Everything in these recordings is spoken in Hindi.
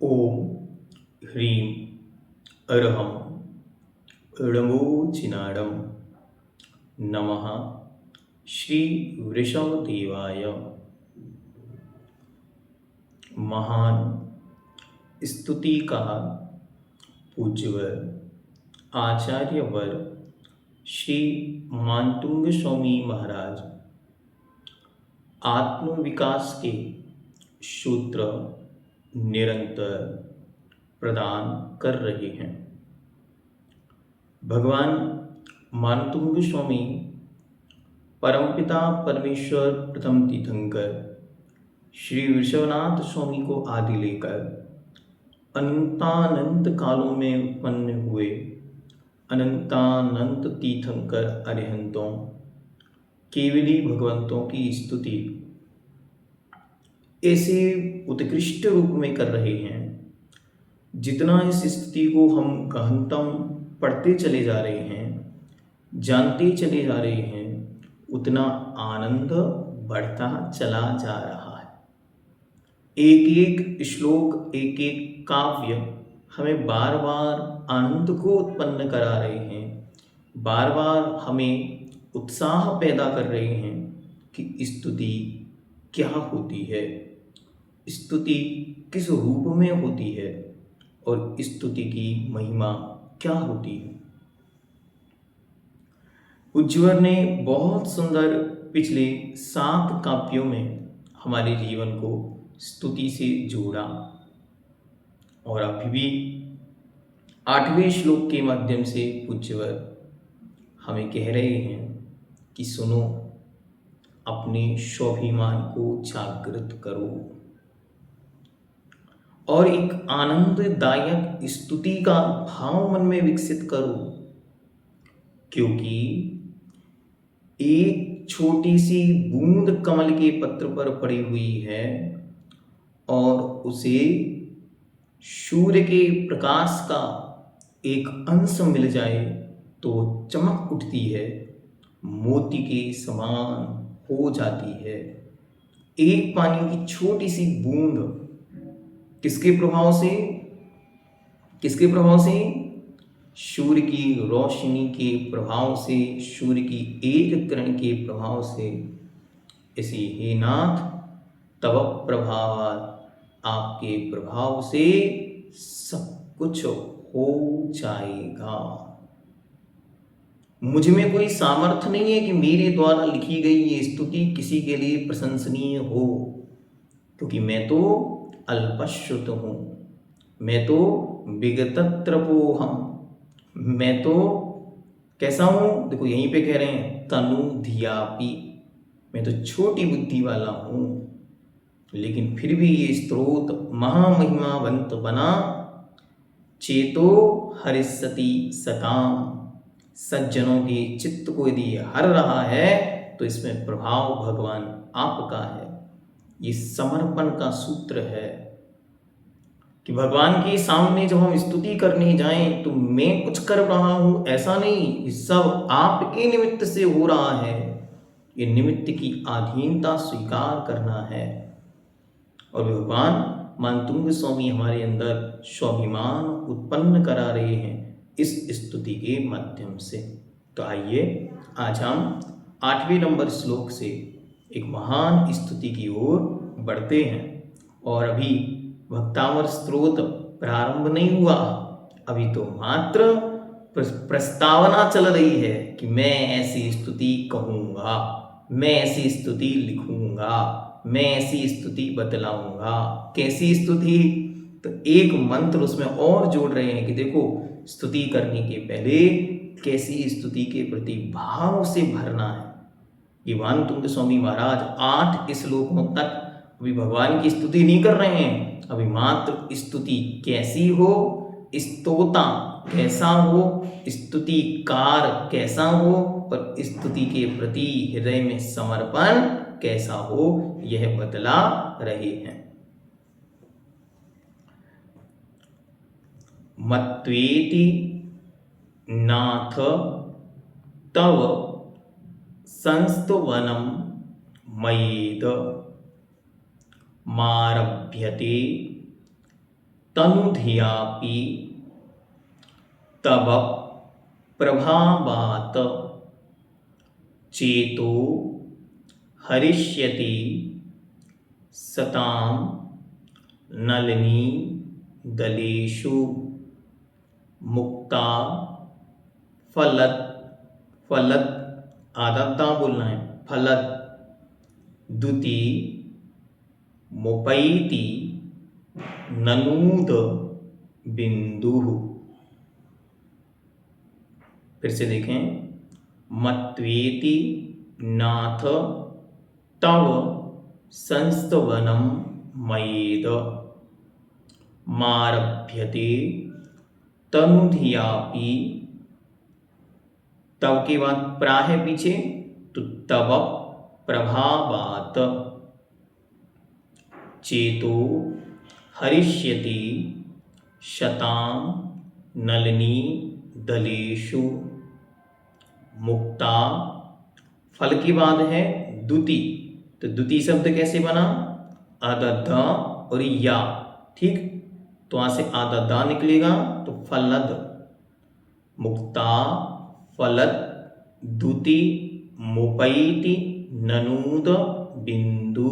ओम ह्रीं अरहं णमोजिनाडं नमः श्री वृषभदेवाय। महान स्तुति का पूज्यवर आचार्यवर श्री मानतुंग स्वामी महाराज आत्मविकास के सूत्र निरंतर प्रदान कर रहे हैं। भगवान मानतुंग स्वामी परमपिता परमेश्वर प्रथम तीर्थंकर श्री विश्वनाथ स्वामी को आदि लेकर अनंतानंत कालों में उत्पन्न हुए अनंतानंत तीर्थंकर अरिहंतों केवली भगवंतों की स्तुति ऐसे उत्कृष्ट रूप में कर रहे हैं। जितना इस स्तुति को हम गहनतम पढ़ते चले जा रहे हैं, जानते चले जा रहे हैं, उतना आनंद बढ़ता चला जा रहा है। एक एक श्लोक, एक एक काव्य हमें बार बार आनंद को उत्पन्न करा रहे हैं, बार बार हमें उत्साह पैदा कर रहे हैं कि स्तुति क्या होती है, स्तुति किस रूप में होती है और स्तुति की महिमा क्या होती है। पूज्यवर ने बहुत सुंदर पिछले 7 काव्यों में हमारे जीवन को स्तुति से जोड़ा और अभी भी 8वें श्लोक के माध्यम से पूज्यवर हमें कह रहे हैं कि सुनो, अपने स्वाभिमान को जागृत करो और एक आनंददायक स्तुति का भाव मन में विकसित करो, क्योंकि एक छोटी सी बूंद कमल के पत्र पर पड़ी हुई है और उसे सूर्य के प्रकाश का एक अंश मिल जाए तो चमक उठती है, मोती के समान हो जाती है। एक पानी की छोटी सी बूंद किसके प्रभाव से? सूर्य की रोशनी के प्रभाव से, सूर्य की एक किरण के प्रभाव से। इसी हे नाथ तव प्रभावात्, आपके प्रभाव से सब कुछ हो जाएगा। मुझ में कोई सामर्थ्य नहीं है कि मेरे द्वारा लिखी गई ये स्तुति किसी के लिए प्रशंसनीय हो, क्योंकि मैं तो अल्पश्रुत हूँ, मैं तो विगतत्रपोहम, मैं तो कैसा हूँ? देखो यहीं पे कह रहे हैं तनु धियापि, मैं तो छोटी बुद्धि वाला हूँ, लेकिन फिर भी ये स्त्रोत महामहिमावंत बना। चेतो हरिष्यति सताम, सज्जनों के चित्त को यदि हर रहा है तो इसमें प्रभाव भगवान आपका है। ये समर्पण का सूत्र है कि भगवान के सामने जब हम स्तुति करने जाएं तो मैं कुछ कर रहा हूं, ऐसा नहीं, ये सब आपके निमित्त से हो रहा है। ये निमित्त की अधीनता स्वीकार करना है और भगवान मानतुंग स्वामी हमारे अंदर स्वाभिमान उत्पन्न करा रहे हैं इस स्तुति के माध्यम से। तो आइए आज हम 8वें नंबर श्लोक से एक महान स्तुति की ओर बढ़ते हैं। और अभी भक्तावर स्तोत्र प्रारंभ नहीं हुआ, अभी तो मात्र प्रस्तावना चल रही है कि मैं ऐसी स्तुति कहूँगा, मैं ऐसी स्तुति लिखूँगा, मैं ऐसी स्तुति बतलाऊँगा। कैसी स्तुति? तो एक मंत्र उसमें और जोड़ रहे हैं कि देखो, स्तुति करने के पहले कैसी स्तुति के प्रति भाव से भरना है। ये मानतुंग स्वामी महाराज 8 श्लोकों तक अभी भगवान की स्तुति नहीं कर रहे हैं, अभी मात्र स्तुति कैसी हो, स्तोता कैसा हो, स्तुतिकार कैसा हो और स्तुति के प्रति हृदय में समर्पण कैसा हो, यह बतला रहे हैं। मत्वेति नाथ तव संस्तवनं मयेद मारभ्यते तनुधियापि तव प्रभावात् चेतो हरिष्यति सतां नलिनी दलेषु मुक्ता फलत फलत आदत्ता बोलना है फलत दुति मुपैति ननूद बिंदु। फिर से देखें, मत्वेति नाथ तव संस्तवनम मयेद मारभ्यते तनुधियापि। तव के बाद प्रा है पीछे, तो तव प्रभावात चेतो हरिष्यति शतां नलिनी दलेषु मुक्ता। फल की बात है दुति, तो दुति शब्द कैसे बना, अदद और या, ठीक, तो वहां से आददा निकलेगा तो फलद, मुक्ता फलद दुति मुपैति ननूद बिंदु।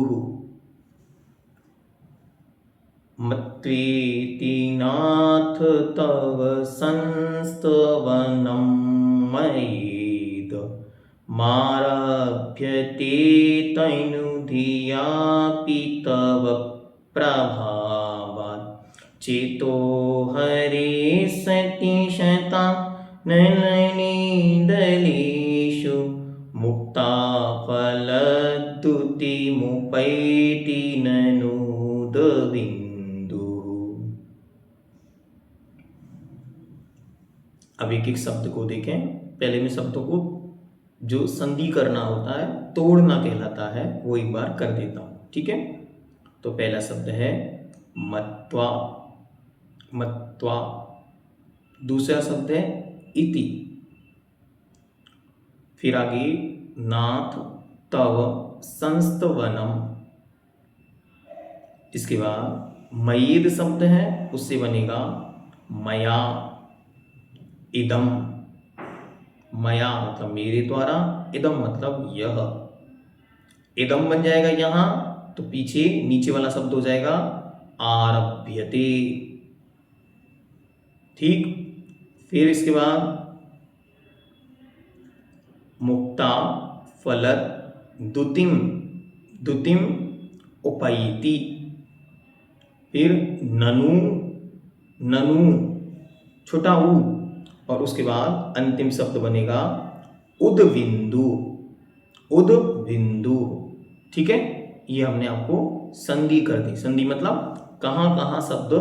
मत्वेति नाथ तव संस्तवनं मयेद मारभ्यते तनुधियापि तव प्रभावात् चेतो हरिष्यति शतां नलिनी दलेषु मुक्ता फलद्युति मुपैति ननूद बिंदु। अब एक एक शब्द को देखें। पहले में शब्दों को जो संधि करना होता है, तोड़ना कहलाता है, वो एक बार कर देता हूं, ठीक है। तो पहला शब्द है मत्वा, मत्वा। दूसरा शब्द है इति। फिर आगे नाथ तव संस्तवनम। इसके बाद मयेद शब्द है, उससे बनेगा मया इदम। मया मतलब मेरे द्वारा, इदम मतलब यह। इदम बन जाएगा यहां, तो पीछे नीचे वाला शब्द हो जाएगा आरभ्यते, ठीक। फिर इसके बाद मुक्ता फलत दुतिम, दुतिम उपैति। फिर ननु, ननु छोटा ऊ, और उसके बाद अंतिम शब्द बनेगा उदबिंदु, उदबिंदु, ठीक है। ये हमने आपको संधि कर दी। संधि मतलब कहाँ कहाँ शब्द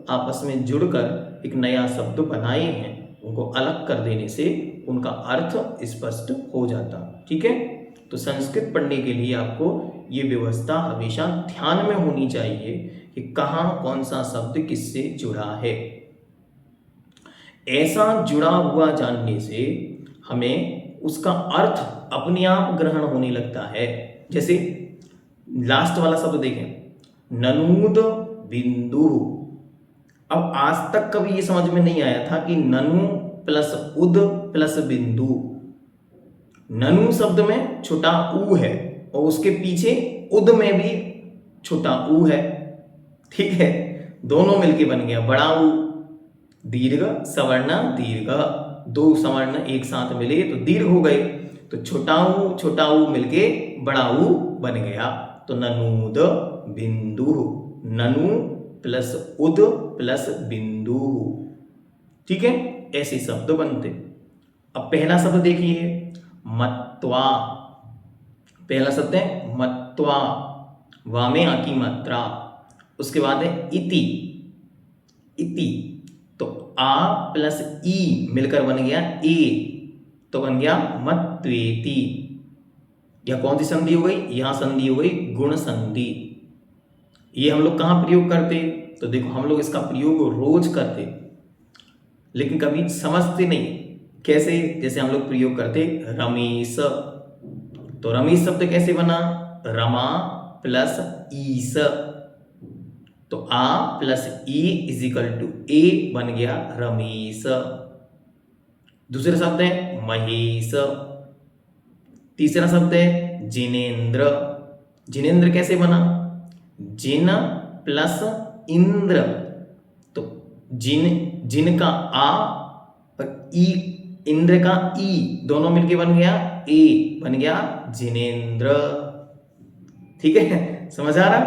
आपस में जुड़कर एक नया शब्द बनाए हैं, उनको अलग कर देने से उनका अर्थ स्पष्ट हो जाता, ठीक है। तो संस्कृत पढ़ने के लिए आपको ये व्यवस्था हमेशा ध्यान में होनी चाहिए कि कहाँ कौन सा शब्द किससे जुड़ा है। ऐसा जुड़ा हुआ जानने से हमें उसका अर्थ अपने आप ग्रहण होने लगता है। जैसे लास्ट वाला शब्द देखें, ननूद बिंदु। अब आज तक कभी ये समझ में नहीं आया था कि ननु प्लस उद प्लस बिंदु। ननु शब्द में छोटा ऊ है और उसके पीछे उद में भी छोटा ऊ है, ठीक है। दोनों मिलके बन गया बड़ा ऊ। दीर्घ सवर्ण दीर्घ, दो सवर्ण एक साथ मिले तो दीर्घ हो गए, तो छोटा ऊ मिलके बड़ा ऊ बन गया। तो ननूद बिंदु, ननु प्लस उद प्लस बिंदु, ठीक है। ऐसे शब्द बनते। अब पहला शब्द देखिए, मत्वा। पहला शब्द है मत्वा, वा में आ की मात्रा। उसके बाद है इति, इति तो आ प्लस ई मिलकर बन गया ए, तो बन गया मत्वेति। यह कौन सी संधि हो गई, यहां संधि हो गई गुण संधि। ये हम लोग कहां प्रयोग करते, तो देखो हम लोग इसका प्रयोग रोज करते, लेकिन कभी समझते नहीं। कैसे, जैसे हम लोग प्रयोग करते रमेश, तो रमेश शब्द कैसे बना, रमा प्लस ईस, तो आ प्लस ई इज इक्वल टू ए बन गया रमेश। दूसरा शब्द है महेश। तीसरा शब्द है जिनेन्द्र। जिनेन्द्र कैसे बना? जिन प्लस इंद्र, तो जिन का आ और ई, इंद्र का ई दोनों मिलके बन गया ए, बन गया जिनेन्द्र। ठीक है, समझ आ रहा?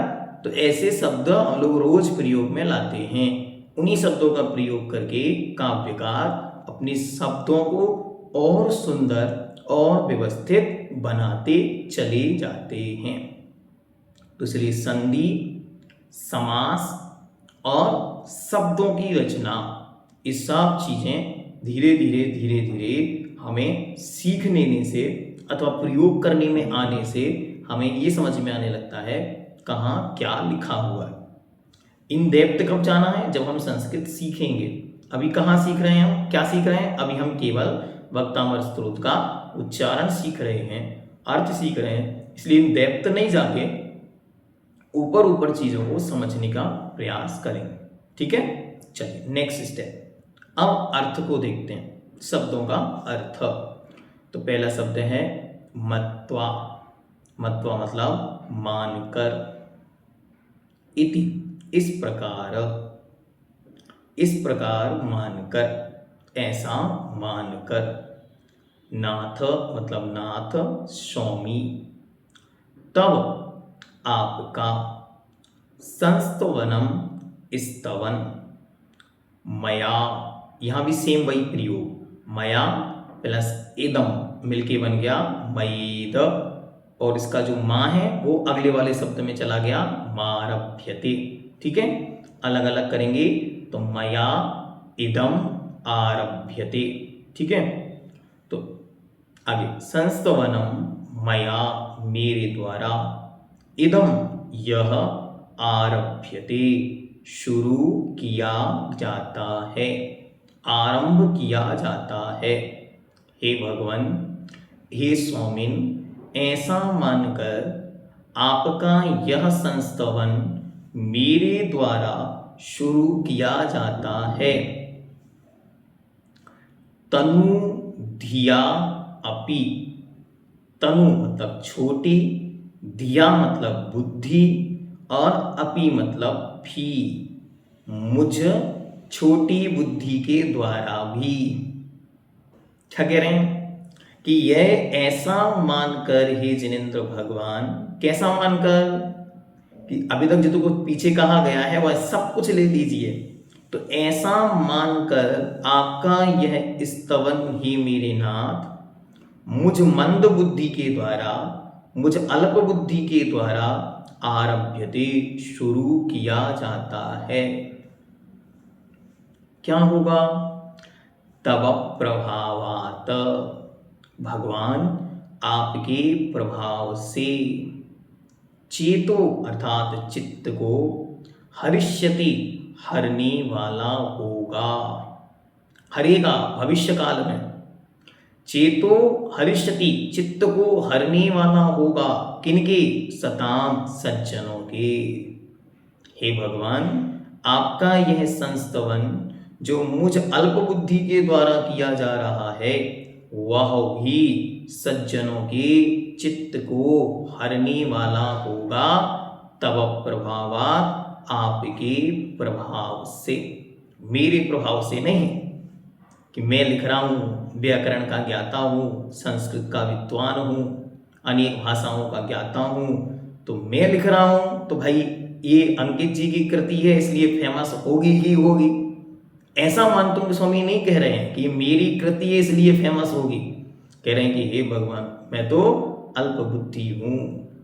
तो ऐसे शब्द हम लोग रोज प्रयोग में लाते हैं। उन्हीं शब्दों का प्रयोग करके काव्यकार अपने शब्दों को और सुंदर और व्यवस्थित बनाते चले जाते हैं। तो इसलिए संधि, समास और शब्दों की रचना, ये सब चीजें धीरे धीरे हमें सीखने से अथवा प्रयोग करने में आने से हमें ये समझ में आने लगता है कहाँ क्या लिखा हुआ है। इन डेप्थ कब जाना है? जब हम संस्कृत सीखेंगे। अभी कहाँ सीख रहे हैं हम? क्या सीख रहे हैं? अभी हम केवल वक्तामर स्त्रोत का उच्चारण सीख रहे हैं, अर्थ सीख रहे हैं। इसलिए इन डेप्थ नहीं जाके ऊपर ऊपर चीजों को समझने का प्रयास करेंगे। ठीक है, चलिए नेक्स्ट स्टेप। अब अर्थ को देखते हैं, शब्दों का अर्थ। तो पहला शब्द है मत्वा। मत्वा मतलब मानकर। इति इस प्रकार मानकर, ऐसा मानकर। नाथ मतलब नाथ, स्वामी। तब आपका। संस्तवनम स्तवन। मया, यहां भी सेम वही प्रयोग, मया प्लस इदम मिलके बन गया मयेद, और इसका जो माँ है वो अगले वाले शब्द में चला गया मारभ्यते। ठीक है, अलग अलग करेंगे तो मया इदम आरभ्यते। ठीक है, तो आगे संस्तवनम मया मेरे द्वारा, इदम यह आरभ्यते शुरू किया जाता है, आरंभ किया जाता है। हे भगवान, हे स्वामिन, ऐसा मानकर आपका यह संस्तवन मेरे द्वारा शुरू किया जाता है। तनु धिया अपि, तनु मतलब छोटी, धिया मतलब बुद्धि, और अपि मतलब भी, मुझ छोटी बुद्धि के द्वारा भी। क्या कह रहे हैं कि यह ऐसा मानकर, हे जिनेन्द्र भगवान, कैसा मानकर कि अभी तक जो कुछ पीछे कहा गया है वह सब कुछ ले लीजिए। तो ऐसा मानकर आपका यह स्तवन ही मेरे नाथ मुझ मंद बुद्धि के द्वारा, मुझ अल्प बुद्धि के द्वारा आरभ्यते शुरू किया जाता है। क्या होगा? तब प्रभावात, भगवान आपके प्रभाव से, चेतो अर्थात चित्त को, हरिष्यति हरने वाला होगा, हरेगा भविष्य काल में। चेतो हरिष्यति चित्त को हरने वाला होगा, किनके? सताम सज्जनों के। हे भगवान, आपका यह संस्तवन जो मुझ अल्प बुद्धि के द्वारा किया जा रहा है वह भी सज्जनों के चित्त को हरने वाला होगा। तब प्रभावात, आपके प्रभाव से, मेरे प्रभाव से नहीं कि मैं लिख रहा हूँ, व्याकरण का ज्ञाता हूँ, संस्कृत का विद्वान हूँ, अनेक भाषाओं का ज्ञाता हूँ, तो मैं लिख रहा हूँ तो भाई ये अंकित जी की कृति है इसलिए फेमस होगी ही होगी। ऐसा मानतुंग स्वामी नहीं कह रहे हैं कि मेरी कृति है इसलिए फेमस होगी। कह रहे हैं कि हे भगवान, मैं तो अल्प बुद्धि हूँ।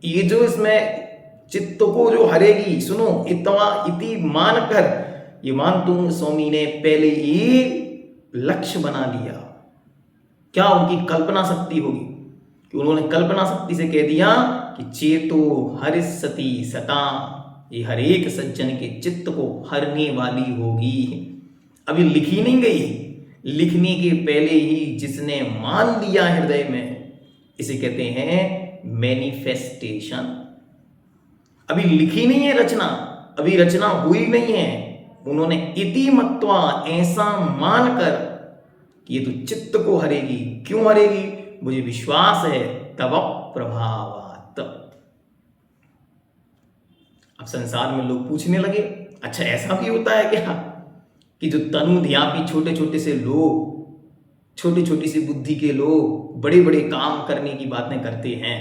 ये जो इसमें चित्त को जो हरेगी, सुनो, इतवा इति मानकर, ये मानतुंग स्वामी ने पहले ही लक्ष्य बना लिया। क्या उनकी कल्पना शक्ति होगी कि उन्होंने कल्पना शक्ति से कह दिया कि चेतो हरिष्यति सता, ये हर एक सज्जन के चित्त को हरने वाली होगी। अभी लिखी नहीं गई, लिखने के पहले ही जिसने मान लिया हृदय में, इसे कहते हैं मैनिफेस्टेशन। अभी लिखी नहीं है रचना, अभी रचना हुई नहीं है। उन्होंने इति मत्वा, ऐसा मानकर कि ये तो चित्त को हरेगी। क्यों हरेगी? मुझे विश्वास है, तब प्रभावात। अब संसार में लोग पूछने लगे, अच्छा ऐसा भी होता है क्या कि जो तनुध्यापी छोटे छोटे से लोग, छोटी छोटी सी बुद्धि के लोग बड़े बड़े काम करने की बातें करते हैं,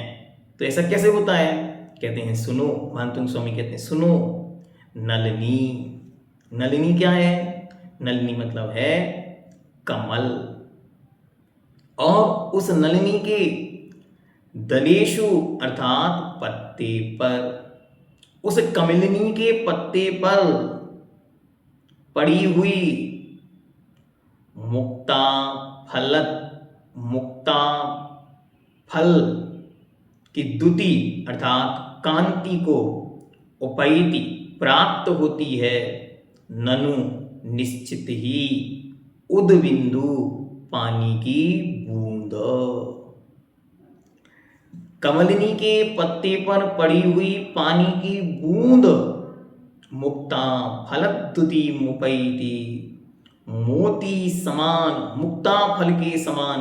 तो ऐसा कैसे होता है? कहते हैं सुनो, मानतुंग स्वामी कहते हैं सुनो, नलिनी। नलिनी क्या है? नलिनी मतलब है कमल। और उस नलिनी के दलेशु अर्थात पत्ते पर, उस कमलिनी के पत्ते पर पड़ी हुई मुक्ता फलत, मुक्ता फल की द्युति अर्थात कांति को उपैति प्राप्त होती है। ननु निश्चित ही उद बिंदु, पानी की बूंद। कमलिनी के पत्ते पर पड़ी हुई पानी की बूंद मुक्ता फलद्युति मुपैति, मोती समान, मुक्ता फल के समान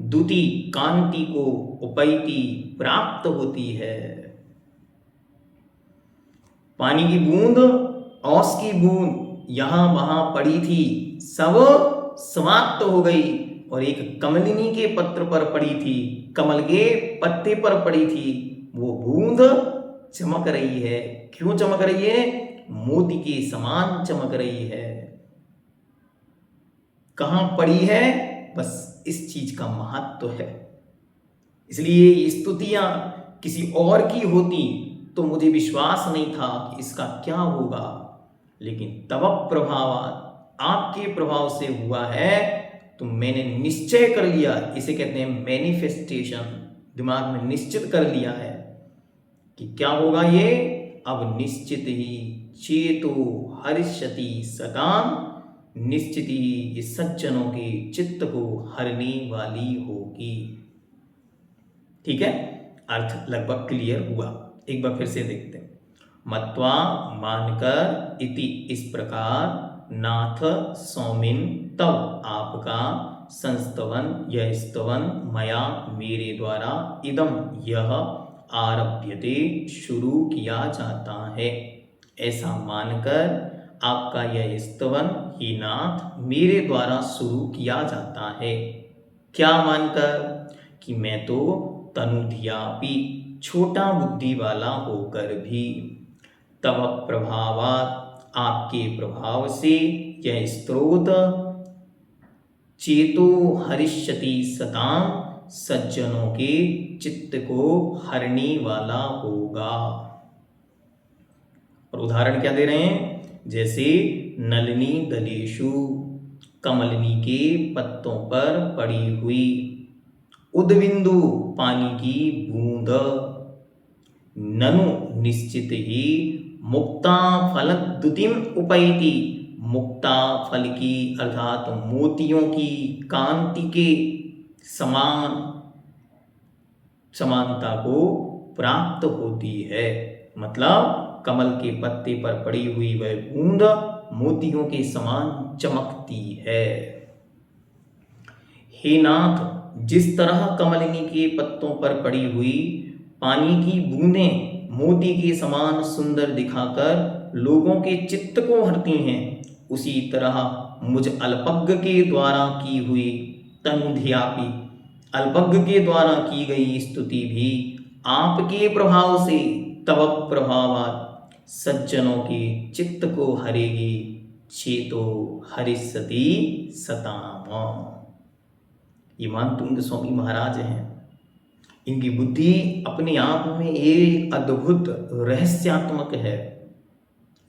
द्युति कांति को उपैति प्राप्त होती है। पानी की बूंद, औस की बूंद यहां वहां पड़ी थी, सब समाप्त हो गई और एक कमलिनी के पत्र पर पड़ी थी, कमल के पत्ते पर पड़ी थी। वो बूंद चमक रही है। क्यों चमक रही है? मोती के समान चमक रही है। कहां पड़ी है? बस इस चीज का महत्व है। इसलिए ये स्तुतियां किसी और की होती तो मुझे विश्वास नहीं था कि इसका क्या होगा, लेकिन तब प्रभाव आपके प्रभाव से हुआ है तो मैंने निश्चय कर लिया। इसे कहते हैं मैनिफेस्टेशन। दिमाग में निश्चित कर लिया है कि क्या होगा ये। अब निश्चित ही चेतो हर्षति सताम, निश्चित ही ये सज्जनों के चित्त को हरने वाली होगी। ठीक है, अर्थ लगभग क्लियर हुआ। एक बार फिर से देखते हैं। मत्वा मानकर, इति इस प्रकार, नाथ सौमिन तब आपका, संस्तवन यह स्तवन, मया मेरे द्वारा, इदम यह, आरभ्यते शुरू किया जाता है। ऐसा मानकर आपका यह स्तवन ही नाथ मेरे द्वारा शुरू किया जाता है। क्या मानकर? कि मैं तो तनुध्यापी, छोटा बुद्धि वाला होकर भी, तब प्रभावात आपके प्रभाव से, यह स्त्रोत चेतो हरिष्यति सताम, सज्जनों के चित्त को हरने वाला होगा। और उदाहरण क्या दे रहे हैं? जैसे नलिनी दलेशु, कमलिनी के पत्तों पर पड़ी हुई, उदबिंदु पानी की बूंद, ननु निश्चित ही मुक्ता फलद्युतिम उपैति, मुक्ता फल की अर्थात मोतियों की कांति के समान समानता को प्राप्त होती है। मतलब कमल के पत्ते पर पड़ी हुई वह बूंद मोतियों के समान चमकती है। हे नाथ, जिस तरह कमलिनी के पत्तों पर पड़ी हुई पानी की बूंदें मोती के समान सुंदर दिखाकर लोगों के चित्त को हरती हैं, उसी तरह मुझ अल्पज्ञ के द्वारा की हुई तनुध्यापी, अल्पज्ञ के द्वारा की गई स्तुति भी आपके प्रभाव से, तव प्रभावात सज्जनों के चित्त को हरेगी। चेतो हरिष्यति सताम। ये मानतुंग स्वामी महाराज हैं। इनकी बुद्धि अपने आप में एक अद्भुत रहस्यात्मक है।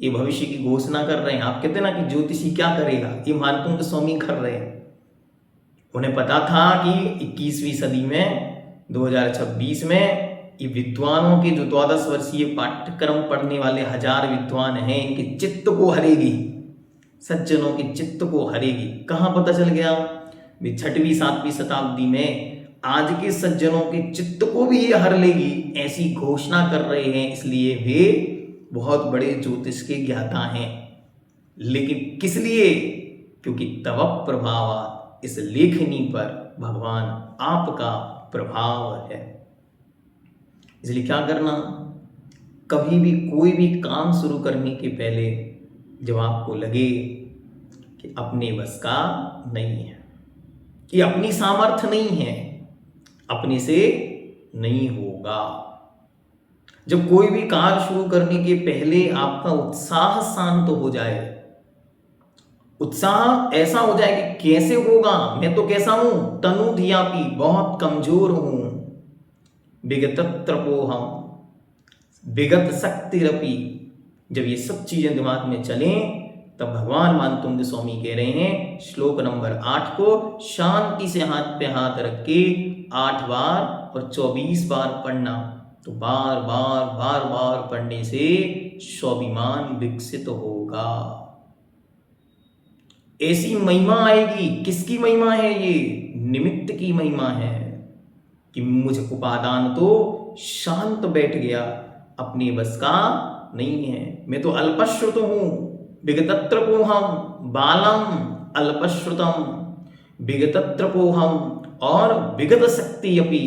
ये भविष्य की घोषणा कर रहे हैं। आप कहते हैं ना कि ज्योतिषी क्या करेगा, ये मानतुंग स्वामी कर रहे हैं। उन्हें पता था कि 21वीं सदी में 2026 में ये विद्वानों के जो 12 वर्षीय पाठ्यक्रम पढ़ने वाले 1000 विद्वान हैं, इनके चित्त को हरेगी, सज्जनों के चित्त को हरेगी। कहाँ पता चल गया? 6वीं 7वीं शताब्दी में आज के सज्जनों के चित्त को भी ये हर लेगी, ऐसी घोषणा कर रहे हैं। इसलिए वे बहुत बड़े ज्योतिष के ज्ञाता हैं, लेकिन किस लिए? क्योंकि तव प्रभाव, इस लेखनी पर भगवान आपका प्रभाव है। इसलिए क्या करना, कभी भी कोई भी काम शुरू करने के पहले जब आपको लगे कि अपने बस का नहीं है, कि अपनी सामर्थ्य नहीं है, अपने से नहीं होगा, जब कोई भी कार्य शुरू करने के पहले आपका उत्साह शांत हो जाए, उत्साह ऐसा हो जाए कि कैसे होगा, मैं तो कैसा हूं, तनु धियापी, बहुत कमजोर हूं, विगतत्रपोहम, विगत शक्तिरपि, जब ये सब चीजें दिमाग में चलें, तब भगवान मानतुंग स्वामी कह रहे हैं श्लोक नंबर 8 को शांति से हाथ पे हाथ रख के 8 बार और 24 बार पढ़ना। तो बार बार बार बार पढ़ने से स्वाभिमान विकसित होगा, ऐसी महिमा आएगी। किसकी महिमा है ये? निमित्त की महिमा है कि मुझ उपादान तो शांत बैठ गया, अपने बस का नहीं है, मैं तो अल्पश्रुत हूं, विगतत्रपोहम बालम अल्पश्रुतम, विगतत्रपोहम और विगत शक्ति अपि,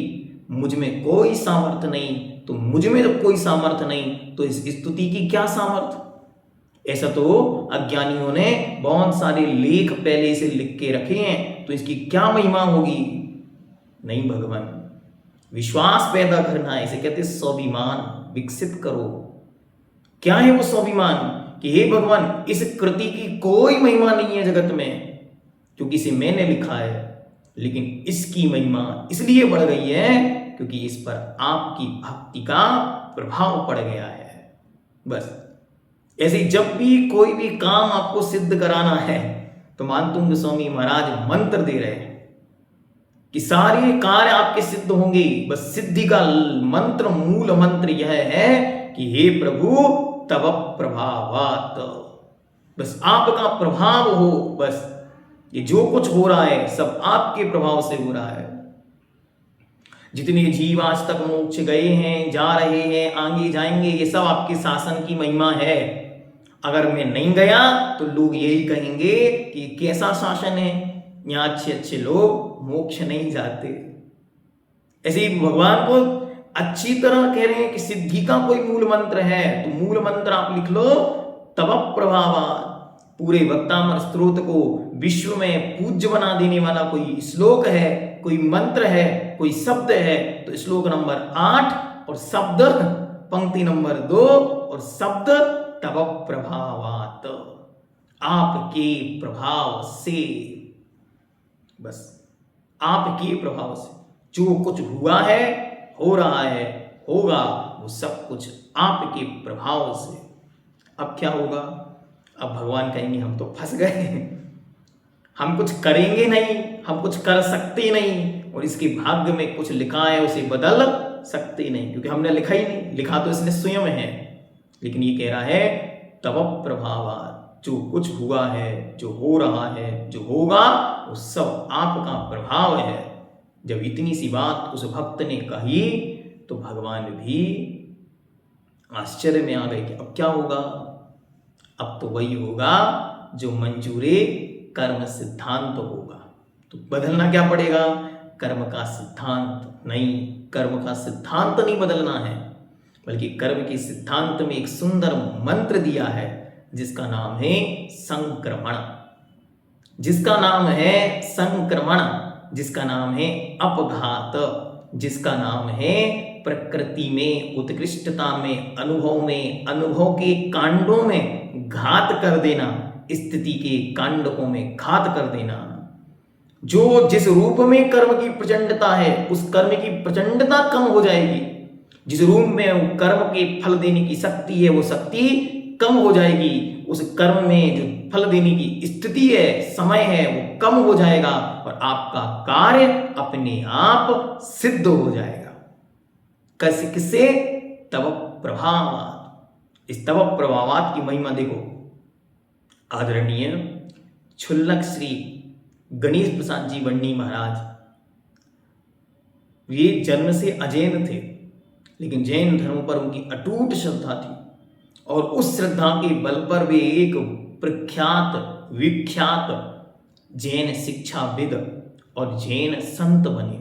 मुझ में कोई सामर्थ्य नहीं, तो मुझ में जब कोई सामर्थ्य नहीं तो इस स्तुति की क्या सामर्थ्य? ऐसा तो अज्ञानियों ने बहुत सारे लेख पहले से लिख के रखे हैं, तो इसकी क्या महिमा होगी? नहीं भगवान, विश्वास पैदा करना है, इसे कहते स्वाभिमान विकसित करो। क्या है वो स्वाभिमान? कि हे भगवान, इस कृति की कोई महिमा नहीं है जगत में, क्योंकि इसे मैंने लिखा है, लेकिन इसकी महिमा इसलिए बढ़ गई है क्योंकि इस पर आपकी भक्ति का प्रभाव पड़ गया है। बस ऐसे जब भी कोई भी काम आपको सिद्ध कराना है तो मानतुंग स्वामी महाराज मंत्र दे रहे हैं कि सारे कार्य आपके सिद्ध होंगे। बस सिद्धि का मंत्र, मूल मंत्र यह है कि हे प्रभु तव प्रभावात, बस आपका प्रभाव हो, बस ये जो कुछ हो रहा है सब आपके प्रभाव से हो रहा है। जितने जीव आज तक मोक्ष गए हैं, जा रहे हैं, आगे जाएंगे, ये सब आपके शासन की महिमा है। अगर मैं नहीं गया तो लोग यही कहेंगे कि कैसा शासन है, यहाँ अच्छे अच्छे लोग मोक्ष नहीं जाते। ऐसे ही भगवान को अच्छी तरह कह रहे हैं कि सिद्धि का कोई मूल मंत्र है, तो मूल मंत्र आप लिख लो, तव प्रभावात। पूरे वक्तामर स्त्रोत को विश्व में पूज्य बना देने वाला कोई श्लोक है, कोई मंत्र है, कोई शब्द है, तो श्लोक नंबर 8 और शब्द पंक्ति नंबर 2 और शब्द तव प्रभावात, आपके प्रभाव से, बस आपके प्रभाव से जो कुछ हुआ है, हो रहा है, होगा, वो सब कुछ आपके प्रभाव से। अब क्या होगा? अब भगवान कहेंगे हम तो फंस गए, हम कुछ करेंगे नहीं, हम कुछ कर सकते नहीं, और इसके भाग्य में कुछ लिखा है उसे बदल सकते नहीं, क्योंकि हमने लिखा ही नहीं, लिखा तो इसने स्वयं है। लेकिन ये कह रहा है तव प्रभावात, जो कुछ हुआ है, जो हो रहा है, जो होगा, वो सब आपका प्रभाव है। जब इतनी सी बात उस भक्त ने कही तो भगवान भी आश्चर्य में आ गए कि अब क्या होगा? अब तो वही होगा जो मंजूरे कर्म सिद्धांत होगा। तो बदलना क्या पड़ेगा? कर्म का सिद्धांत नहीं, कर्म का सिद्धांत नहीं बदलना है, बल्कि कर्म के सिद्धांत में एक सुंदर मंत्र दिया है जिसका नाम है संक्रमण, जिसका नाम है संक्रमण, जिसका नाम है अपघात, जिसका नाम है प्रकृति में, उत्कृष्टता में, अनुभव के कांडों में घात कर देना, स्थिति के कांडकों में घात कर देना। जो जिस रूप में कर्म की प्रचंडता है, उस कर्म की प्रचंडता कम हो जाएगी। जिस रूप में कर्म के फल देने की शक्ति है, वो शक्ति कम हो जाएगी। उस कर्म में जो फल देने की स्थिति है, समय है, वो कम हो जाएगा और आपका कार्य अपने आप सिद्ध हो जाएगा। कैसे? किससे? तव प्रभावात। इस तव प्रभावात की महिमा देखो। आदरणीय क्षुल्लक श्री गणेश प्रसाद जी बन्नी महाराज, ये जन्म से अजैन थे, लेकिन जैन धर्म पर उनकी अटूट श्रद्धा थी। और उस श्रद्धा के बल पर वे एक प्रख्यात विख्यात जैन शिक्षाविद और जैन संत बने।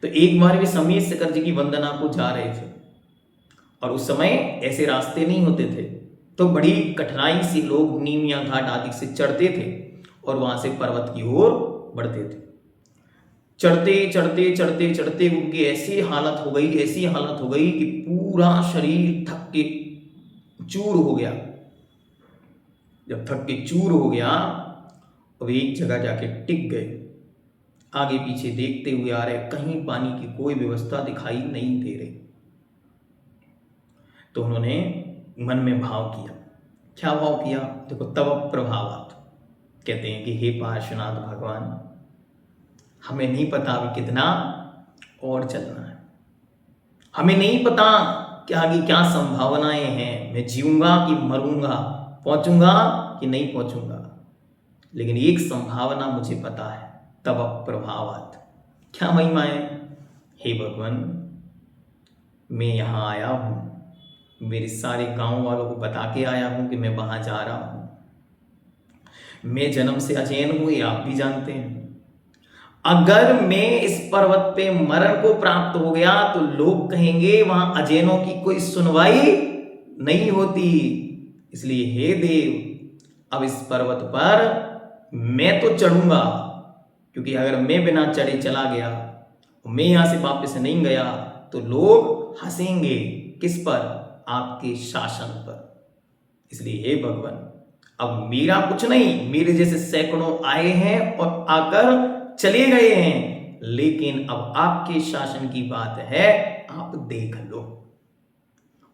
तो एक बार वे समीर शिखर जी की वंदना को जा रहे थे और उस समय ऐसे रास्ते नहीं होते थे, तो बड़ी कठिनाई से लोग नीम या घाट आदि से चढ़ते थे और वहां से पर्वत की ओर बढ़ते थे। चढ़ते चढ़ते चढ़ते चढ़ते उनकी ऐसी हालत हो गई कि पूरा शरीर थक के चूर हो गया। जब थक के चूर हो गया तो एक जगह जाके टिक गए। आगे पीछे देखते हुए आ रहे, कहीं पानी की कोई व्यवस्था दिखाई नहीं दे रही। तो उन्होंने मन में भाव किया। क्या भाव किया? देखो, तव प्रभावात कहते हैं कि हे पार्श्वनाथ भगवान, हमें नहीं पता अभी कितना और चलना है, हमें नहीं पता कि आगे क्या संभावनाएं हैं, मैं जीऊंगा कि मरूंगा, पहुंचूंगा कि नहीं पहुंचूंगा। लेकिन एक संभावना मुझे पता है, तब प्रभावात। क्या महिमा है? हे भगवान, मैं यहां आया हूं, मेरे सारे गांव वालों को बता के आया हूं कि मैं वहां जा रहा हूं। मैं जन्म से अजैन हूं, ये आप भी जानते हैं। अगर मैं इस पर्वत पे मरण को प्राप्त हो गया तो लोग कहेंगे वहां अजैनों की कोई सुनवाई नहीं होती। इसलिए हे देव, अब इस पर्वत पर मैं तो चढ़ूंगा, क्योंकि अगर मैं बिना चढ़े चला गया, मैं यहां से वापस नहीं गया, तो लोग हंसेंगे। किस पर? आपके शासन पर। इसलिए हे भगवान, अब मेरा कुछ नहीं, मेरे जैसे सैकड़ों आए हैं और आकर चले गए हैं, लेकिन अब आपके शासन की बात है, आप देख लो।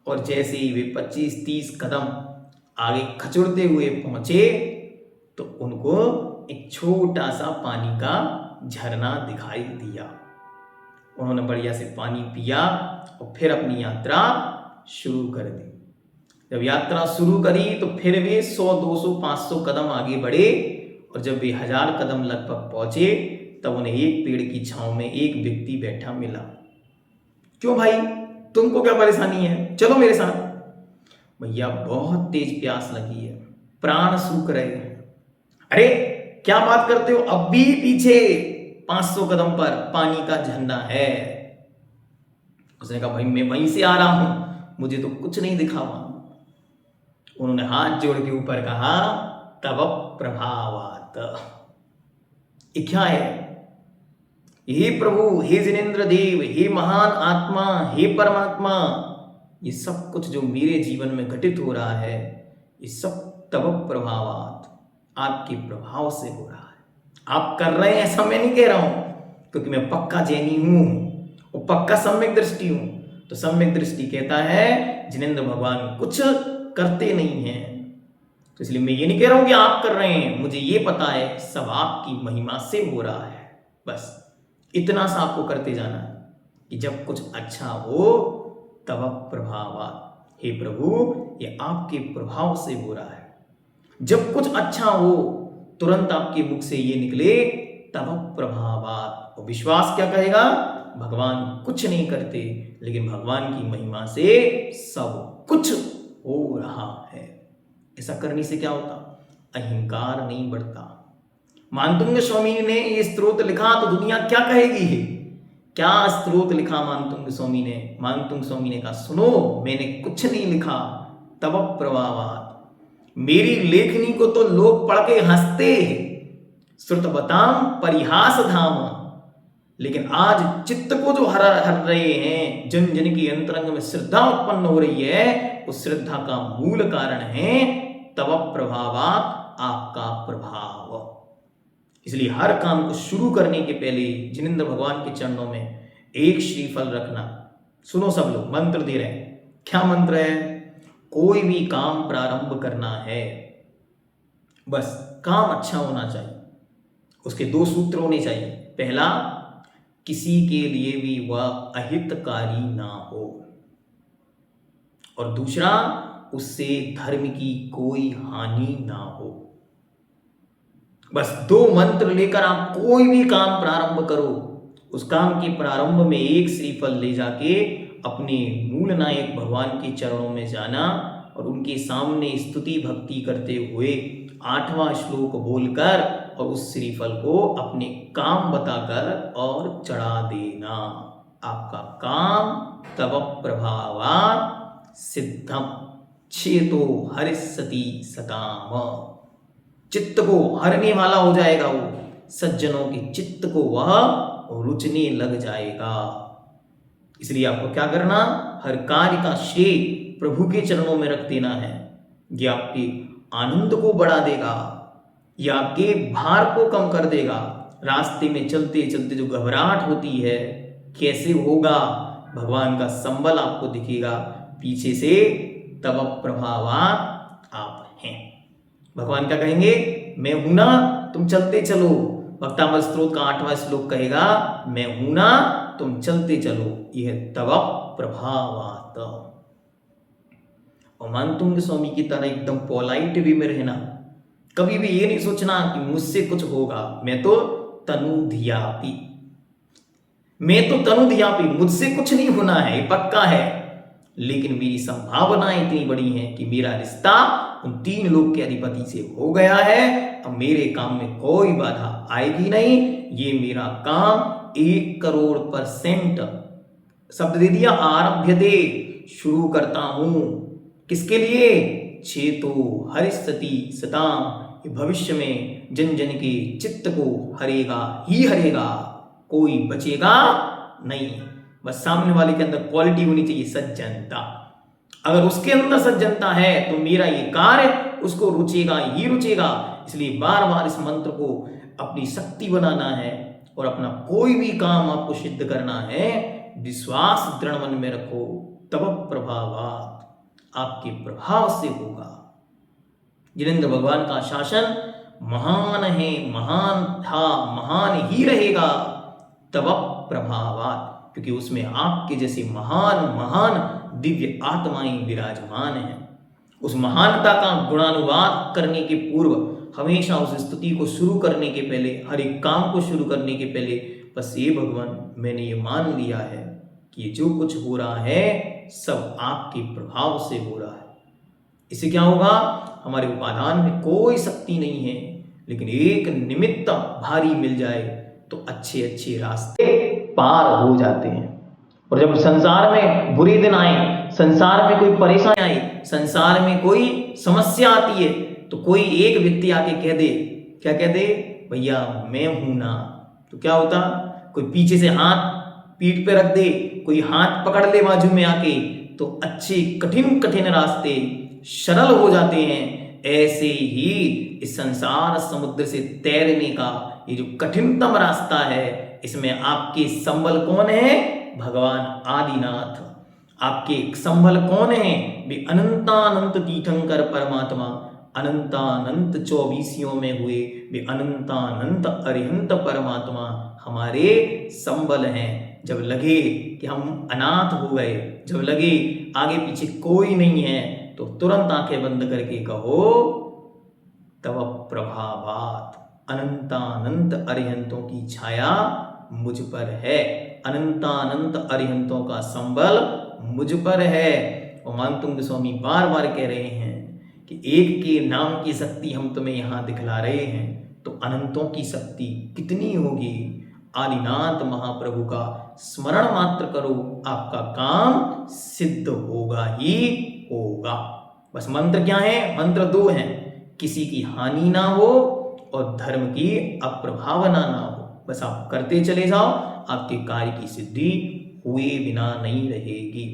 और जैसे ही वे 25-30 कदम आगे खचुड़ते हुए पहुंचे तो उनको एक छोटा सा पानी का झरना दिखाई दिया। उन्होंने बढ़िया से पानी पिया और फिर अपनी यात्रा शुरू कर दी। जब यात्रा शुरू करी तो फिर वे 100, 200, 500 कदम आगे बढ़े और जब वे 1000 कदम लगभग पहुंचे तब उन्हें एक पेड़ की छांव में एक व्यक्ति बैठा मिला। क्यों भाई, तुमको क्या परेशानी है? चलो मेरे साथ। भैया, बहुत तेज प्यास लगी है, प्राण सूख रहे हैं। अरे क्या बात करते हो, अब भी पीछे 500 कदम पर पानी का झरना है। उसने कहा, भाई मैं वहीं से आ रहा हूं, मुझे तो कुछ नहीं दिखा वहां। उन्होंने हाथ जोड़ के ऊपर कहा, तव प्रभावात। ये क्या है? हे प्रभु, हे जिनेन्द्र देव, हे महान आत्मा, हे परमात्मा, ये सब कुछ जो मेरे जीवन में घटित हो रहा है, ये सब तव प्रभावात, आपके प्रभाव से हो रहा है। आप कर रहे हैं ऐसा मैं नहीं कह रहा हूं, क्योंकि मैं पक्का जैनी हूं और पक्का सम्यक दृष्टि हूं। तो सम्यक दृष्टि कहता है जिनेन्द्र भगवान कुछ करते नहीं हैं। तो इसलिए मैं ये नहीं कह रहा हूं कि आप कर रहे हैं, मुझे ये पता है सब आपकी महिमा से हो रहा है। बस इतना सा आपको करते जाना है कि जब कुछ अच्छा हो तब प्रभावात। हे प्रभु, ये आपके प्रभाव से हो रहा है। जब कुछ अच्छा हो तुरंत आपके मुख से ये निकले, तब प्रभावात। और विश्वास क्या कहेगा? भगवान कुछ नहीं करते, लेकिन भगवान की महिमा से सब कुछ हो रहा है। ऐसा करने से क्या होता? अहंकार नहीं बढ़ता। मानतुंग स्वामी ने ये स्तोत्र लिखा तो दुनिया क्या कहेगी? क्या स्तोत्र लिखा मानतुंग स्वामी ने? मानतुंग स्वामी ने कहा, सुनो, मैंने कुछ नहीं लिखा, तब प्रभावात। मेरी लेखनी को तो लोग पढ़ के हंसते हैं, श्रुतवताम परिहास धाम। लेकिन आज चित्त को जो हर रहे हैं, जन जन की अंतरंग में श्रद्धा उत्पन्न हो रही है, उस श्रद्धा का मूल कारण है तव प्रभावात, आपका प्रभाव। इसलिए हर काम को शुरू करने के पहले जिनेन्द्र भगवान के चरणों में एक श्रीफल रखना। सुनो सब लोग, मंत्र दे रहे हैं। क्या मंत्र है? कोई भी काम प्रारंभ करना है, बस काम अच्छा होना चाहिए। उसके 2 सूत्र होने चाहिए। पहला, किसी के लिए भी वह अहितकारी ना हो, और दूसरा, उससे धर्म की कोई हानि ना हो। बस 2 मंत्र लेकर आप कोई भी काम प्रारंभ करो। उस काम के प्रारंभ में एक श्रीफल ले जाके अपने मूल नायक भगवान के चरणों में जाना और उनके सामने स्तुति भक्ति करते हुए 8वां श्लोक बोलकर और उस श्रीफल को अपने काम बताकर और चढ़ा देना। आपका काम तव प्रभावात् सिद्धम चेतो हरिष्यति सकाम। चित्त को हरने वाला हो जाएगा वो, सज्जनों के चित्त को वह रुचने लग जाएगा। इसलिए आपको क्या करना, हर कार्य का श्रेय प्रभु के चरणों में रख देना है। ये आपके आनंद को बढ़ा देगा, ये आपके भार को कम कर देगा। रास्ते में चलते चलते जो घबराहट होती है, कैसे होगा, भगवान का संबल आपको दिखेगा पीछे से, तव प्रभावात् आप हैं। भगवान क्या कहेंगे, मैं हूं ना, तुम चलते चलो। भक्तामृत स्तोत्र का 8वां श्लोक कहेगा, मैं हूं ना, तुम चलते चलो। यह तव प्रभावात्। और मानतुंग स्वामी की तरह एकदम पोलाइट वे में रहना, कभी भी ये नहीं सोचना कि मुझसे कुछ होगा। मैं तो तनुधियापि, मैं तो तनुधियापि, मुझसे कुछ नहीं होना है, ये पक्का है। लेकिन मेरी संभावनाएं इतनी बड़ी हैं कि मेरा रिश्ता उन 3 लोक के अधिपति से हो गया है। अब मेरे काम में कोई बाधा आएगी नहीं। ये मेरा काम 1 करोड़% शब्द दे दिया, आरभ्यते, शुरू करता हूं। किसके लिए, चेतो हरिष्यति सताम, ये भविष्य में जन जन के चित्त को हरेगा ही हरेगा, कोई बचेगा नहीं। बस सामने वाले के अंदर क्वालिटी होनी चाहिए, सज्जनता। अगर उसके अंदर सज्जनता है तो मेरा ये कार्य उसको रुचेगा ही रुचेगा। इसलिए बार बार इस मंत्र को अपनी शक्ति बनाना है और अपना कोई भी काम आपको सिद्ध करना है, विश्वास दृढ़ मन में रखो। तव प्रभावात्, आपके प्रभाव से होगा। जिनेंद्र भगवान का शासन महान है, महान था, महान ही रहेगा, तव प्रभावात्, क्योंकि उसमें आपके जैसे महान महान दिव्य आत्माएं विराजमान हैं। उस महानता का गुणानुवाद करने के पूर्व हमेशा उस स्तुति को शुरू करने के पहले, हर एक काम को शुरू करने के पहले बस ये भगवान, मैंने ये मान लिया है कि जो कुछ हो रहा है सब आपके प्रभाव से हो रहा है। इससे क्या होगा, हमारे उपादान में कोई शक्ति नहीं है, लेकिन एक निमित्त भारी मिल जाए तो अच्छे अच्छे रास्ते पार हो जाते हैं। और जब संसार में बुरे दिन आए, संसार में कोई परेशानी आई, संसार में कोई समस्या आती है, तो कोई एक व्यक्ति आके कह दे, क्या कह दे, भैया मैं हूं ना, तो क्या होता, कोई पीछे से हाथ पीठ पे रख दे, कोई हाथ पकड़ ले बाजू में आके, तो अच्छे कठिन कठिन रास्ते सरल हो जाते हैं। ऐसे ही इस संसार समुद्र से तैरने का ये जो कठिनतम रास्ता है, इसमें आपके संबल कौन है, भगवान आदिनाथ। आपके संबल कौन है, वे अनंतानंत तीर्थंकर परमात्मा, अनंतानंत 24 में हुए वे अनंतानंत अरिहंत परमात्मा हमारे संबल हैं। जब लगे कि हम अनाथ हो गए, जब लगे आगे पीछे कोई नहीं है, तो तुरंत आंखें बंद करके कहो, तव प्रभावात्, अनंतानंत अरिहंतों की छाया मुझ पर है, अनंतानंत अरिहंतों का संबल मुझ पर है। और मानतुंग स्वामी बार बार कह रहे हैं कि एक के नाम की शक्ति हम तुम्हें यहां दिखला रहे हैं, तो अनंतों की शक्ति कितनी होगी। आदिनाथ महाप्रभु का स्मरण मात्र करो, आपका काम सिद्ध होगा ही होगा। बस मंत्र क्या है, मंत्र 2 हैं, किसी की हानि ना हो और धर्म की अप्रभावना ना हो। बस आप करते चले जाओ, आपके कार्य की सिद्धि हुए बिना नहीं रहेगी।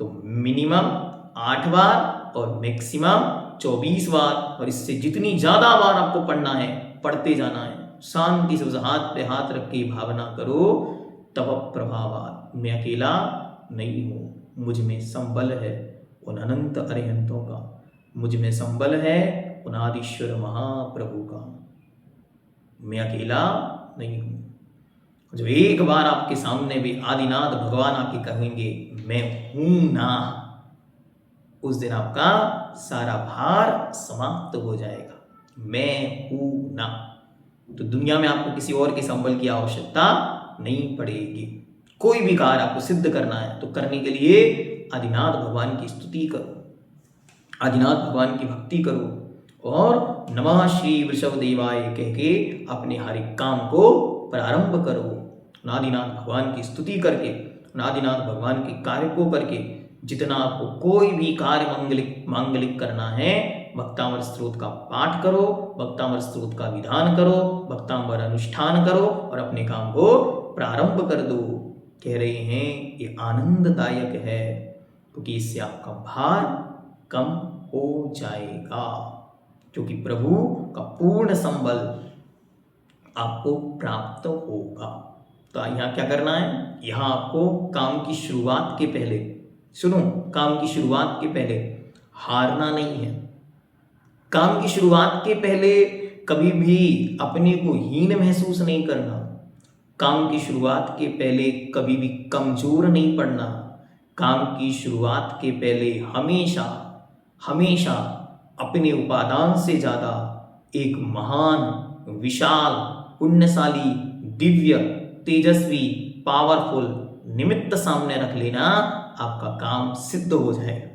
तो मिनिमम 8 बार और मैक्सिमम 24 बार, और इससे जितनी ज्यादा बार आपको पढ़ना है पढ़ते जाना है। शांति से उस हाथ पे हाथ रख के भावना करो, तव प्रभावात्, मैं अकेला नहीं हूं, मुझ में संबल है उन अनंत अरिहंतों का, मुझ में संबल है उन आदिश्वर महाप्रभु का, मैं अकेला नहीं हूं। जब एक बार आपके सामने भी आदिनाथ भगवान आके कहेंगे मैं हूं ना, उस दिन आपका सारा भार समाप्त हो जाएगा। मैं हूं ना, तो दुनिया में आपको किसी और के संबल की आवश्यकता नहीं पड़ेगी। कोई भी कार्य आपको सिद्ध करना है तो करने के लिए आदिनाथ भगवान की स्तुति करो, आदिनाथ भगवान की भक्ति करो और नमः श्री वृषभदेवाय कह के अपने हर एक काम को प्रारंभ करो। आदिनाथ भगवान की स्तुति करके, आदिनाथ भगवान के कार्य को करके जितना आपको कोई भी कार्य मांगलिक करना है, भक्तामृत स्तोत्र का पाठ करो, भक्तामृत स्तोत्र का विधान करो, भक्तामृत अनुष्ठान करो और अपने काम को प्रारंभ कर दो। कह रहे हैं ये आनंददायक है क्योंकि इससे आपका भार कम हो जाएगा, क्योंकि प्रभु का पूर्ण संबल आपको प्राप्त होगा। तो यहाँ क्या करना है, यहाँ आपको काम की शुरुआत के पहले, सुनो, काम की शुरुआत के पहले हारना नहीं है। काम की शुरुआत के पहले कभी भी अपने को हीन महसूस नहीं करना। काम की शुरुआत के पहले कभी भी कमजोर नहीं पड़ना। काम की शुरुआत के पहले हमेशा हमेशा अपने उपादान से ज़्यादा एक महान, विशाल, पुण्यशाली, दिव्य, तेजस्वी, पावरफुल निमित्त सामने रख लेना, आपका काम सिद्ध हो जाएगा।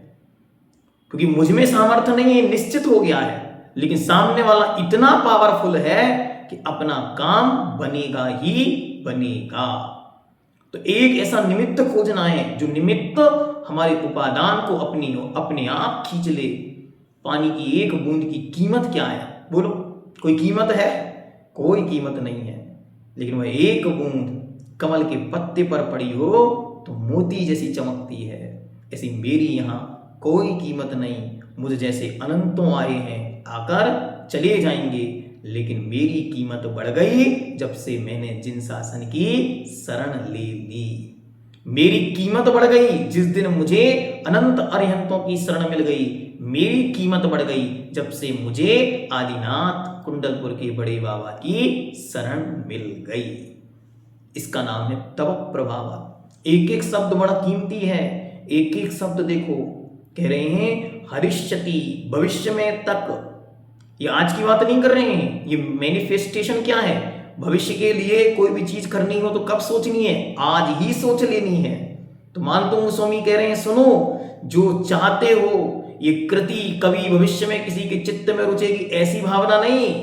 क्योंकि मुझ में सामर्थ्य नहीं है, निश्चित हो गया है, लेकिन सामने वाला इतना पावरफुल है कि अपना काम बनेगा ही बनेगा। तो एक ऐसा निमित्त खोजना है जो निमित्त हमारे उपादान को अपने आप खींच ले। पानी की एक बूंद की कीमत क्या है, बोलो? कोई कीमत है? कोई कीमत नहीं है। लेकिन वह एक बूंद कमल के पत्ते पर पड़ी हो तो मोती जैसी चमकती है। ऐसी मेरी यहाँ कोई कीमत नहीं। मुझ जैसे अनंतों आए हैं, आकर चले जाएंगे, लेकिन मेरी कीमत बढ़ गई जब से मैंने जिन शासन की शरण ले ली। मेरी कीमत बढ़ गई जिस दिन मुझे अनंत अरिहंतों की शरण मिल गई। मेरी कीमत बढ़ गई जब से मुझे आदिनाथ कुंडलपुर के बड़े बाबा की शरण मिल गई। इसका नाम है तव प्रभाव। एक एक शब्द बड़ा कीमती है, एक एक शब्द देखो। कह रहे हैं हरिष्यति, भविष्य में तक। ये आज की बात नहीं कर रहे हैं, ये मैनिफेस्टेशन क्या है। भविष्य के लिए कोई भी चीज करनी हो तो कब सोचनी है, आज ही सोच लेनी है। तो मानतोंग स्वामी कह रहे हैं सुनो, जो चाहते हो ये कृति कभी भविष्य में किसी के चित्त में रुचेगी, ऐसी भावना नहीं।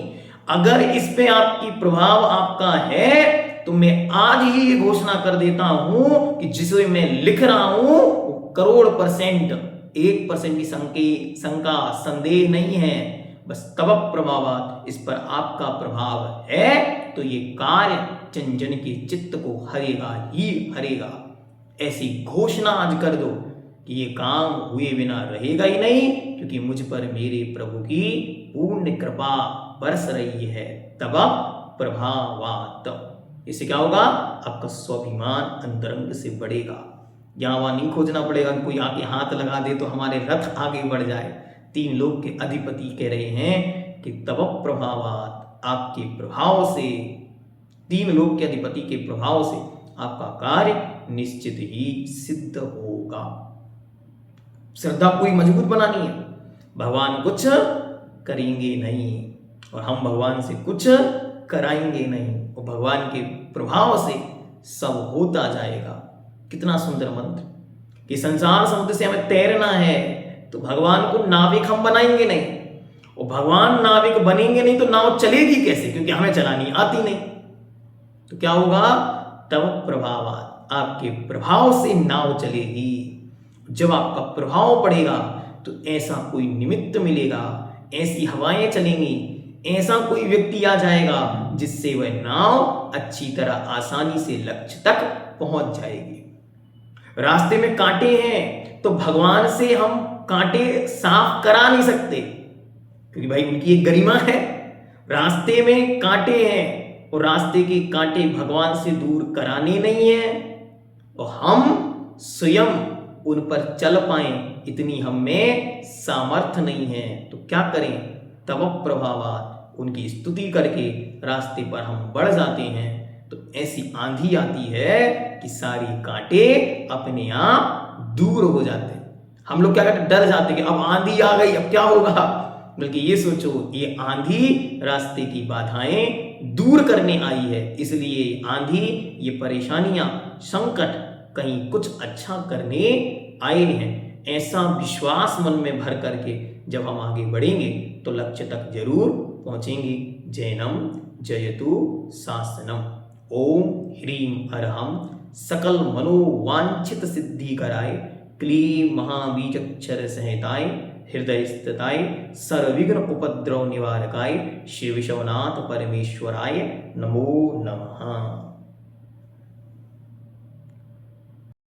अगर इस पे आपकी प्रभाव आपका है तो मैं आज ही ये घोषणा कर देता हूं कि जिसे मैं लिख रहा हूं वो 100%, 1% की शंका संदेह नहीं है। बस तब प्रभावात, इस पर आपका प्रभाव है तो ये कार्य जन जन के चित्त को हरेगा ही हरेगा। ऐसी घोषणा आज कर दो कि ये काम हुए बिना रहेगा ही नहीं, क्योंकि मुझ पर मेरे प्रभु की पूर्ण कृपा बरस रही है। तब प्रभावात, इससे क्या होगा, आपका स्वाभिमान अंतरंग से बढ़ेगा। यहाँ वहां नहीं खोजना पड़ेगा कि कोई आके हाथ लगा दे तो हमारे रथ आगे बढ़ जाए। 3 लोक के अधिपति कह रहे हैं कि तब प्रभावात, आपके प्रभाव से, 3 लोक के अधिपति के प्रभाव से आपका कार्य निश्चित ही सिद्ध होगा। श्रद्धा कोई मजबूत बनानी है, भगवान कुछ करेंगे नहीं और हम भगवान से कुछ कराएंगे नहीं, और भगवान के प्रभाव से सब होता जाएगा। कितना सुंदर मंत्र कि संसार समुद्र से हमें तैरना है तो भगवान को नाविक हम बनाएंगे नहीं, और भगवान नाविक बनेंगे नहीं तो नाव चलेगी कैसे, क्योंकि हमें चलानी आती नहीं। तो क्या होगा, तब प्रभाव, आपके प्रभाव से नाव चलेगी। जब आपका प्रभाव पड़ेगा तो ऐसा कोई निमित्त मिलेगा, ऐसी हवाएं चलेंगी, ऐसा कोई व्यक्ति आ जाएगा जिससे वह नाव अच्छी तरह आसानी से लक्ष्य तक पहुंच जाएगी। रास्ते में कांटे हैं तो भगवान से हम कांटे साफ करा नहीं सकते, क्योंकि भाई उनकी एक गरिमा है। रास्ते में कांटे हैं और रास्ते के कांटे भगवान से दूर कराने नहीं है, और हम स्वयं उन पर चल पाए इतनी हम में सामर्थ्य नहीं है। तो क्या करें, तब प्रभावात, उनकी स्तुति करके रास्ते पर हम बढ़ जाते हैं। तो ऐसी आंधी आती है कि सारी कांटे अपने आप दूर हो जाते हैं। हम लोग क्या करते, डर जाते कि अब आंधी आ गई, अब क्या होगा। बल्कि ये सोचो, ये आंधी रास्ते की बाधाएं दूर करने आई है, इसलिए आंधी, ये परेशानियां संकट कहीं कुछ अच्छा करने आए हैं, ऐसा विश्वास मन में भर करके जब हम आगे बढ़ेंगे तो लक्ष्य तक जरूर पहुंचेंगे। जैनम जयतु शासनम। ओम ह्रीम अरहम सकल मनोवांछित सिद्धि कराय, क्लीं महाबीजक्षर संहिताय, हृदय स्थिताय, सर्वविघ्न उपद्रव निवारकाय, श्री विश्वनाथ परमेश्वराय नमो नमः।